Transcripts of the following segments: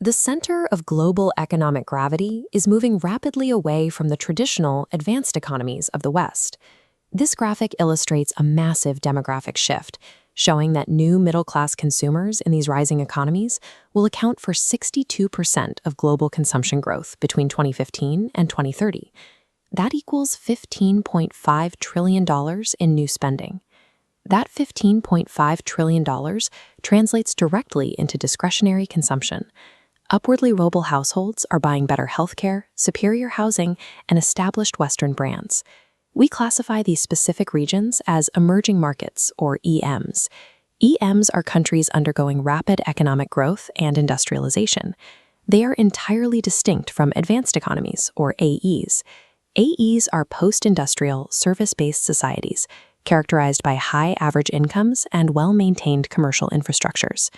The center of global economic gravity is moving rapidly away from the traditional advanced economies of the West. This graphic illustrates a massive demographic shift, showing that new middle-class consumers in these rising economies will account for 62% of global consumption growth between 2015 and 2030. That equals $15.5 trillion in new spending. That $15.5 trillion translates directly into discretionary consumption. Upwardly mobile households are buying better healthcare, superior housing, and established Western brands. We classify these specific regions as emerging markets, or EMs. EMs are countries undergoing rapid economic growth and industrialization. They are entirely distinct from advanced economies, or AEs. AEs are post-industrial, service-based societies, characterized by high average incomes and well-maintained commercial infrastructures.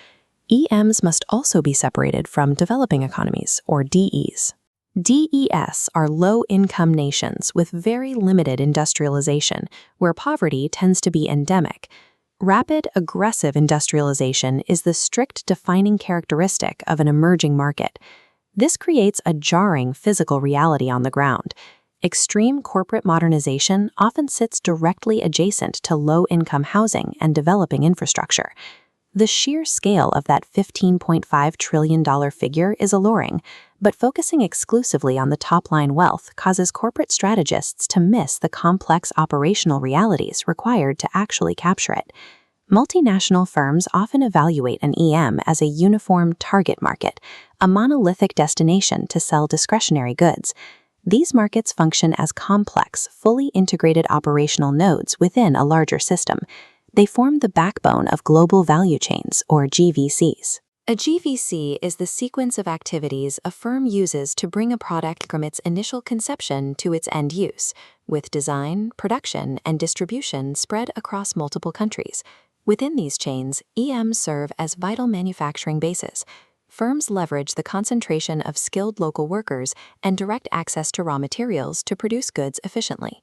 EMs must also be separated from developing economies, or DEs. DES are low-income nations with very limited industrialization, where poverty tends to be endemic. Rapid, aggressive industrialization is the strict defining characteristic of an emerging market. This creates a jarring physical reality on the ground. Extreme corporate modernization often sits directly adjacent to low-income housing and developing infrastructure. The sheer scale of that $15.5 trillion figure is alluring, but focusing exclusively on the top-line wealth causes corporate strategists to miss the complex operational realities required to actually capture it. Multinational firms often evaluate an EM as a uniform target market, a monolithic destination to sell discretionary goods. These markets function as complex, fully integrated operational nodes within a larger system. They form the backbone of global value chains, or GVCs. A GVC is the sequence of activities a firm uses to bring a product from its initial conception to its end use, with design, production, and distribution spread across multiple countries. Within these chains, EMs serve as vital manufacturing bases. Firms leverage the concentration of skilled local workers and direct access to raw materials to produce goods efficiently.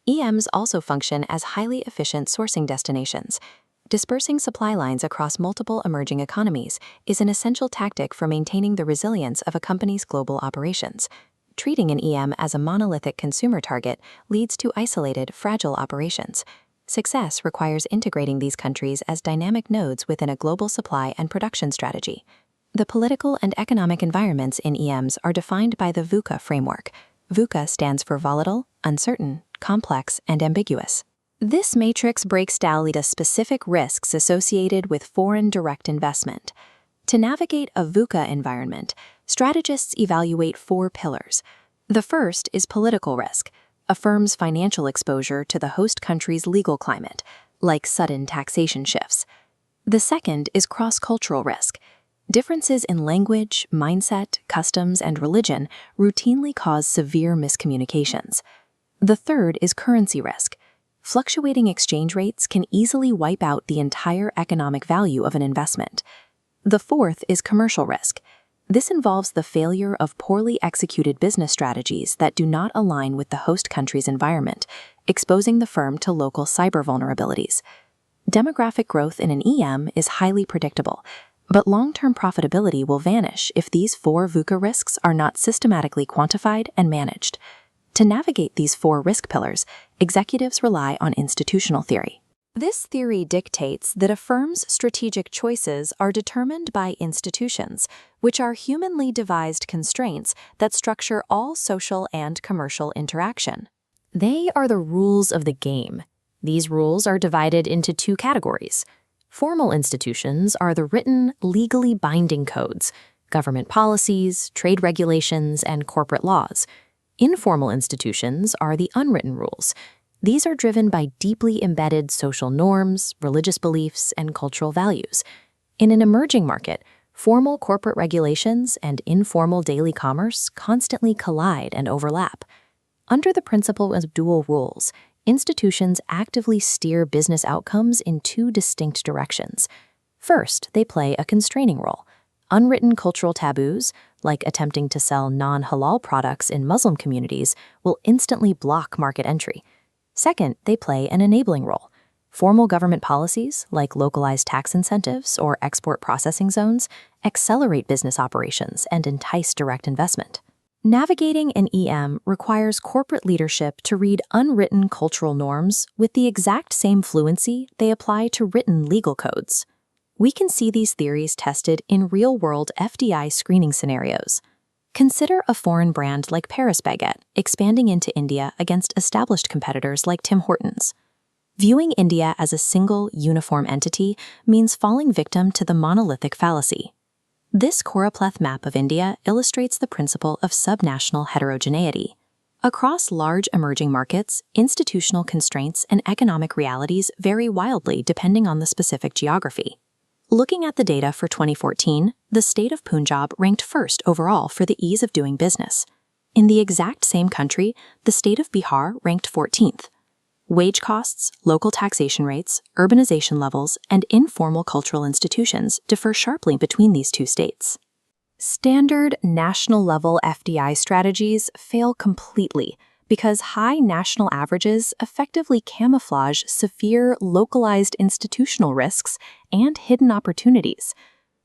EMs also function as highly efficient sourcing destinations. Dispersing supply lines across multiple emerging economies is an essential tactic for maintaining the resilience of a company's global operations. Treating an EM as a monolithic consumer target leads to isolated, fragile operations. Success requires integrating these countries as dynamic nodes within a global supply and production strategy. The political and economic environments in EMs are defined by the VUCA framework. VUCA stands for volatile, uncertain, complex, and ambiguous. This matrix breaks down the specific risks associated with foreign direct investment. To navigate a VUCA environment, strategists evaluate 4 pillars. The first is political risk, a firm's financial exposure to the host country's legal climate, like sudden taxation shifts. The second is cross-cultural risk. Differences in language, mindset, customs, and religion routinely cause severe miscommunications. The third is currency risk. Fluctuating exchange rates can easily wipe out the entire economic value of an investment. The fourth is commercial risk. This involves the failure of poorly executed business strategies that do not align with the host country's environment, exposing the firm to local cyber vulnerabilities. Demographic growth in an EM is highly predictable, but long-term profitability will vanish if these 4 VUCA risks are not systematically quantified and managed. To navigate these 4 risk pillars, executives rely on institutional theory. This theory dictates that a firm's strategic choices are determined by institutions, which are humanly devised constraints that structure all social and commercial interaction. They are the rules of the game. These rules are divided into 2 categories. Formal institutions are the written, legally binding codes, government policies, trade regulations, and corporate laws. Informal institutions are the unwritten rules. These are driven by deeply embedded social norms, religious beliefs, and cultural values. In an emerging market, formal corporate regulations and informal daily commerce constantly collide and overlap. Under the principle of dual rules, institutions actively steer business outcomes in 2 distinct directions. First, they play a constraining role. Unwritten cultural taboos, like attempting to sell non-halal products in Muslim communities, will instantly block market entry. Second, they play an enabling role. Formal government policies, like localized tax incentives or export processing zones, accelerate business operations and entice direct investment. Navigating an EM requires corporate leadership to read unwritten cultural norms with the exact same fluency they apply to written legal codes. We can see these theories tested in real-world FDI screening scenarios. Consider a foreign brand like Paris Baguette expanding into India against established competitors like Tim Hortons. Viewing India as a single, uniform entity means falling victim to the monolithic fallacy. This choropleth map of India illustrates the principle of subnational heterogeneity. Across large emerging markets, institutional constraints and economic realities vary wildly depending on the specific geography. Looking at the data for 2014, the state of Punjab ranked first overall for the ease of doing business. In the exact same country, the state of Bihar ranked 14th. Wage costs, local taxation rates, urbanization levels, and informal cultural institutions differ sharply between these two states. Standard national-level FDI strategies fail completely because high national averages effectively camouflage severe localized institutional risks and hidden opportunities.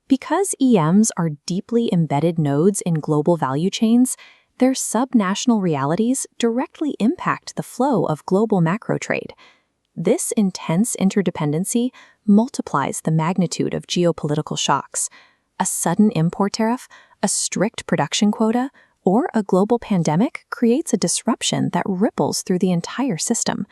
Because EMs are deeply embedded nodes in global value chains, their subnational realities directly impact the flow of global macro trade. This intense interdependency multiplies the magnitude of geopolitical shocks. A sudden import tariff, a strict production quota, or a global pandemic creates a disruption that ripples through the entire system.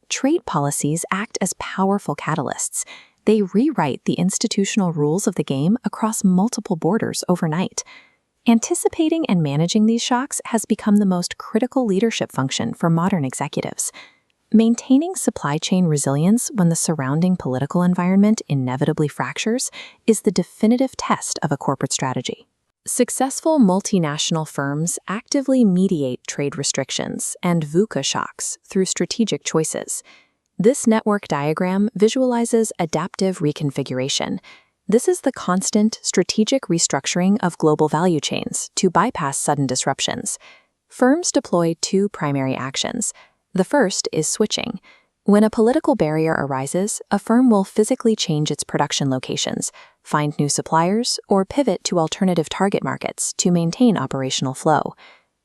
Trade policies act as powerful catalysts. They rewrite the institutional rules of the game across multiple borders overnight. Anticipating and managing these shocks has become the most critical leadership function for modern executives. Maintaining supply chain resilience when the surrounding political environment inevitably fractures is the definitive test of a corporate strategy. Successful multinational firms actively mediate trade restrictions and VUCA shocks through strategic choices. This network diagram visualizes adaptive reconfiguration. This is the constant, strategic restructuring of global value chains to bypass sudden disruptions. Firms deploy two primary actions. The first is switching. When a political barrier arises, a firm will physically change its production locations, find new suppliers, or pivot to alternative target markets to maintain operational flow.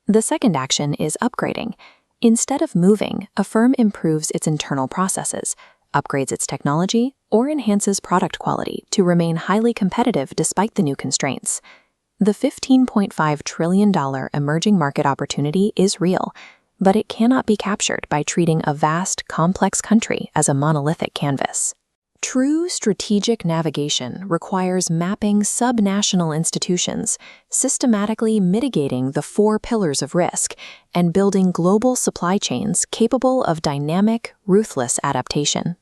The second action is upgrading. Instead of moving, a firm improves its internal processes, upgrades its technology, or enhances product quality to remain highly competitive despite the new constraints. The $15.5 trillion emerging market opportunity is real, but it cannot be captured by treating a vast, complex country as a monolithic canvas. True strategic navigation requires mapping subnational institutions, systematically mitigating the 4 pillars of risk, and building global supply chains capable of dynamic, ruthless adaptation.